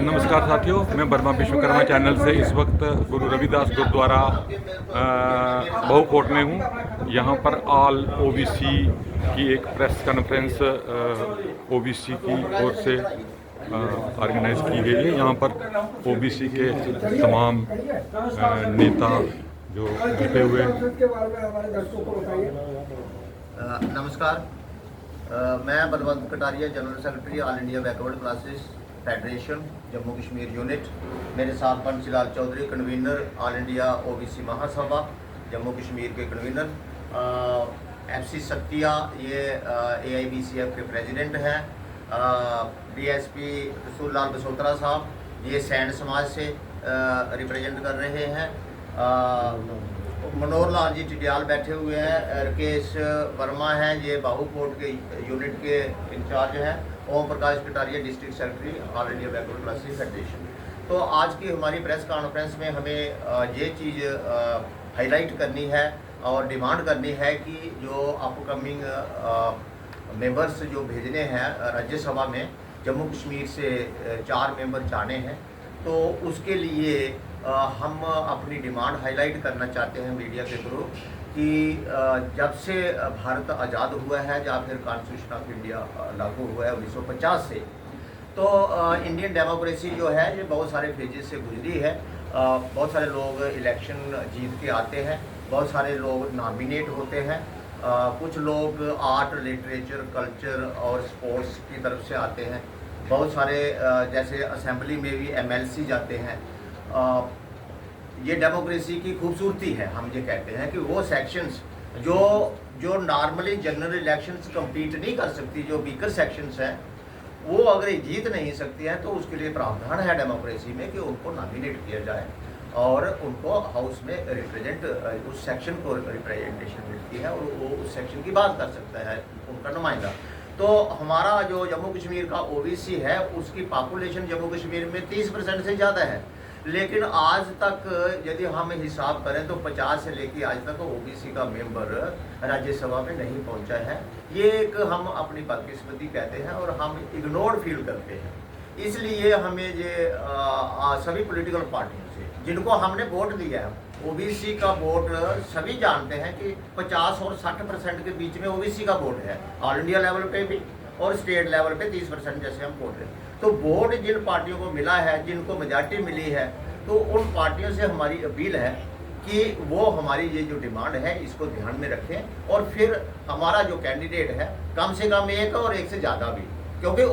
नमस्कार साथियों, मैं वर्मा विश्वकर्मा चैनल से इस वक्त गुरु रविदास गुरुद्वारा बहुकोट में हूँ। यहाँ पर ऑल ओबीसी की एक प्रेस कॉन्फ्रेंस ओबीसी की ओर से ऑर्गेनाइज की गई है। यहाँ पर ओबीसी के तमाम नेता जो जुटे हुए हैं। नमस्कार, मैं Balwant Kataria, general secretary all India backward classes federation Jammu Kashmir unit. मेरे साथ Bansilal Chaudhary, convener all India OBC Mahasabha Jammu Kashmir के कन्वीनर। FC सत्या ये AIBCF के प्रेसिडेंट हैं। DSP रसूल लाल बसोत्रा साहब ये सैन समाज से रिप्रेजेंट कर रहे हैं। मनोहर लाल जी टिडियाल बैठे हुए हैं। राकेश वर्मा हैं, ये बाहुकोट के यूनिट के इंचार्ज हैं। Om Prakash Kataria district secretary all India backward classes federation. तो आज की हमारी प्रेस कॉन्फ्रेंस में हमें ये चीज़ हाईलाइट करनी है और डिमांड करनी है कि जो अपकमिंग मेंबर्स जो भेजने हैं राज्यसभा में, जम्मू कश्मीर से 4 मेंबर जाने हैं, तो उसके लिए हम अपनी डिमांड हाईलाइट करना चाहते हैं मीडिया के थ्रू कि जब से भारत आज़ाद हुआ है या फिर कॉन्स्टिट्यूशन ऑफ इंडिया लागू हुआ है 1950 से, तो इंडियन डेमोक्रेसी जो है ये बहुत सारे फेजेस से गुजरी है। बहुत सारे लोग इलेक्शन जीत के आते हैं, बहुत सारे लोग नॉमिनेट होते हैं, कुछ लोग आर्ट, लिटरेचर, कल्चर और स्पोर्ट्स की तरफ से आते हैं, बहुत सारे जैसे असेंबली में भी MLC जाते हैं। ये डेमोक्रेसी की खूबसूरती है। हम ये कहते हैं कि वो सेक्शंस जो नॉर्मली जनरल इलेक्शंस कंप्लीट नहीं कर सकती, जो वीकर सेक्शंस हैं, वो अगर जीत नहीं सकती हैं, तो उसके लिए प्रावधान है डेमोक्रेसी में कि उनको नॉमिनेट किया जाए और उनको हाउस में रिप्रेजेंट, उस सेक्शन को रिप्रेजेंटेशन मिलती है और वो उस सेक्शन की बात कर सकता है उनका नुमाइंदा। तो हमारा जो जम्मू कश्मीर का OBC है, उसकी पॉपुलेशन जम्मू कश्मीर में 30% से ज़्यादा है, लेकिन आज तक यदि हम हिसाब करें तो 50 से लेकर आज तक OBC का मेंबर राज्यसभा में नहीं पहुंचा है। ये एक हम अपनी बदकिस्मती कहते हैं और हम इग्नोर्ड फील करते हैं। इसलिए हमें ये सभी पॉलिटिकल पार्टियों से जिनको हमने वोट दिया है, OBC का वोट सभी जानते हैं कि 50 और 60% के बीच में OBC का वोट है, ऑल इंडिया लेवल पे भी और स्टेट लेवल पे 30% जैसे हम वोट हैं। तो वोट जिन पार्टियों को मिला है, जिनको मेजॉरिटी मिली है, तो उन पार्टियों से हमारी अपील है कि वो हमारी ये जो डिमांड है इसको ध्यान में रखें और फिर हमारा जो कैंडिडेट है कम से कम एक और एक से ज़्यादा भी, क्योंकि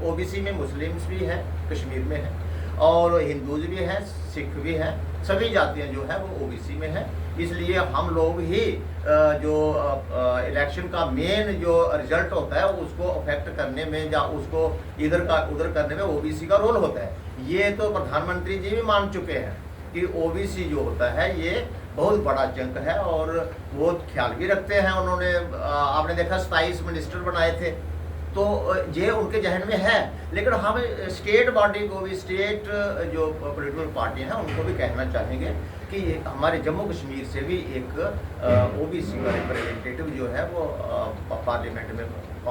OBC में मुस्लिम्स भी हैं, कश्मीर में हैं, और हिंदूज भी हैं, सिख भी हैं, सभी जातियाँ जो है वो OBC में हैं। इसलिए हम लोग ही जो इलेक्शन का मेन जो रिजल्ट होता है उसको अफेक्ट करने में या उसको इधर का उधर करने में OBC का रोल होता है। ये तो प्रधानमंत्री जी भी मान चुके हैं कि OBC जो होता है ये बहुत बड़ा चंक है और वो ख्याल भी रखते हैं। उन्होंने आपने देखा 27 मिनिस्टर बनाए थे, तो ये उनके जहन में है। लेकिन हम स्टेट बॉडी को भी, स्टेट जो पॉलिटिकल पार्टियां हैं उनको भी कहना चाहेंगे कि हमारे जम्मू कश्मीर से भी एक OBC का रिप्रेजेंटेटिव जो है वो पार्लियामेंट में,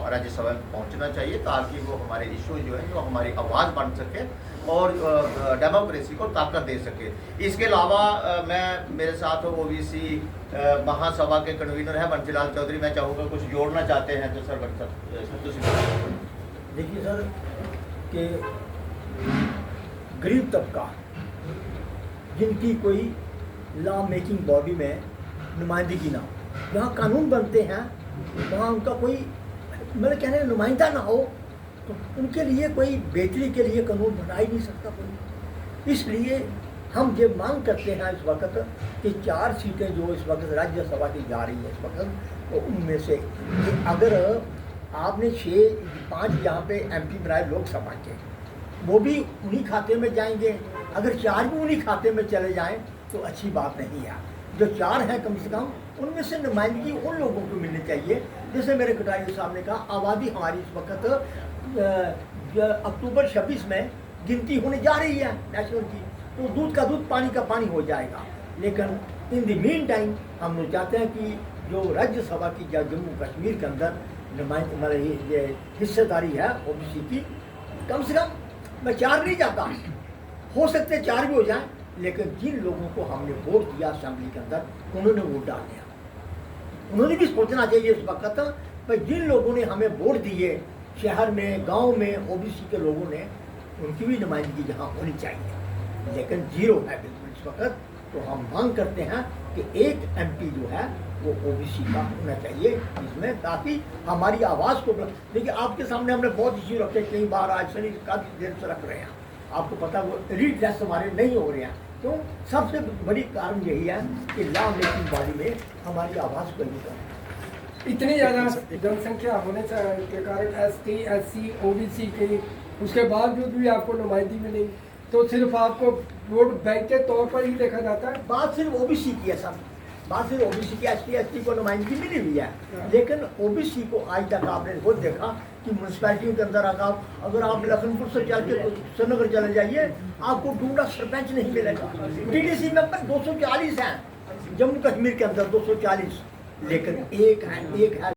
राज्यसभा में पहुंचना चाहिए, ताकि वो हमारे इशू जो है, जो हमारी आवाज़ बन सके और डेमोक्रेसी को ताकत दे सके। इसके अलावा मेरे साथ OBC महासभा के कन्वीनर हैं बंसीलाल चौधरी, मैं चाहूँगा कुछ जोड़ना चाहते हैं तो सर देखिए सर कि गरीब तबका जिनकी कोई लॉ मेकिंग बॉडी में नुमाइंदगी ना हो, जहाँ कानून बनते हैं वहाँ उनका कोई मतलब कहने नुमाइंदा ना हो, तो उनके लिए कोई बेहतरी के लिए कानून बना ही नहीं सकता कोई। इसलिए हम ये मांग करते हैं इस वक्त कि 4 सीटें जो इस वक्त राज्यसभा की जा रही है इस वक्त, तो उनमें से अगर आपने 5 यहाँ पे MP बनाए लोकसभा के, वो भी उन्हीं खाते में जाएंगे। अगर 4 भी उन्हीं खाते में चले जाएं तो अच्छी बात नहीं है। जो 4 हैं कम से कम उनमें से नुमाइंदगी उन लोगों को मिलनी चाहिए। जैसे मेरे कटारिया साहब ने कहा, आबादी हमारी इस वक्त अक्टूबर 26 में गिनती होने जा रही है नेशनल की, तो दूध का दूध, पानी का पानी हो जाएगा। लेकिन इन द मीन टाइम हम लोग चाहते हैं कि जो राज्यसभा की या जम्मू कश्मीर के अंदर नुमाइंद मतलब ये हिस्सेदारी है OBC की, कम से कम मैं 4 नहीं चाहता, हो सकते 4 भी हो जाए, लेकिन जिन लोगों को हमने वोट दिया असेंबली के अंदर, उन्होंने वोट डाल दिया। उन्होंने भी सोचना चाहिए इस वक्त भाई जिन लोगों ने हमें वोट दिए शहर में, गांव में, ओबीसी के लोगों ने, उनकी भी नुमाइंदगी यहाँ होनी चाहिए, लेकिन 0 है बिल्कुल इस वक्त। तो हम मांग करते हैं कि एक एमपी जो है वो ओबीसी का होना चाहिए इसमें, ताकि हमारी आवाज़ को। देखिए आपके सामने हमने बहुत इश्यू रखे, कई बार आज से काफ़ी देर से रख रहे हैं, आपको पता वो रीड्रेस हमारे नहीं हो रहे हैं। तो सबसे बड़ी कारण यही है कि लॉ मेकिंग बॉडी में हमारी आवाज़ को नहीं कर। इतनी ज़्यादा जनसंख्या होने के कारण एसटी, एससी, ओबीसी की, उसके बावजूद भी आपको नुमाइंदगी मिली, तो सिर्फ आपको वोट बैंक के तौर पर ही देखा जाता है? बात सिर्फ ओबीसी की है सर, बात सिर्फ ओबीसी की, एसटी, एसटी को नुमाइंदगी मिली हुई है, लेकिन ओबीसी को आज तक आपने खुद देखा कि म्यूनसिपैलिटियों के अंदर अगर आप लखनपुर से चल के श्रीनगर चले जाइए, आपको ढूंढा सरपंच नहीं मिलेगा। टीडीसी मेंबर 240 हैं, जम्मू कश्मीर के अंदर 240, लेकिन एक है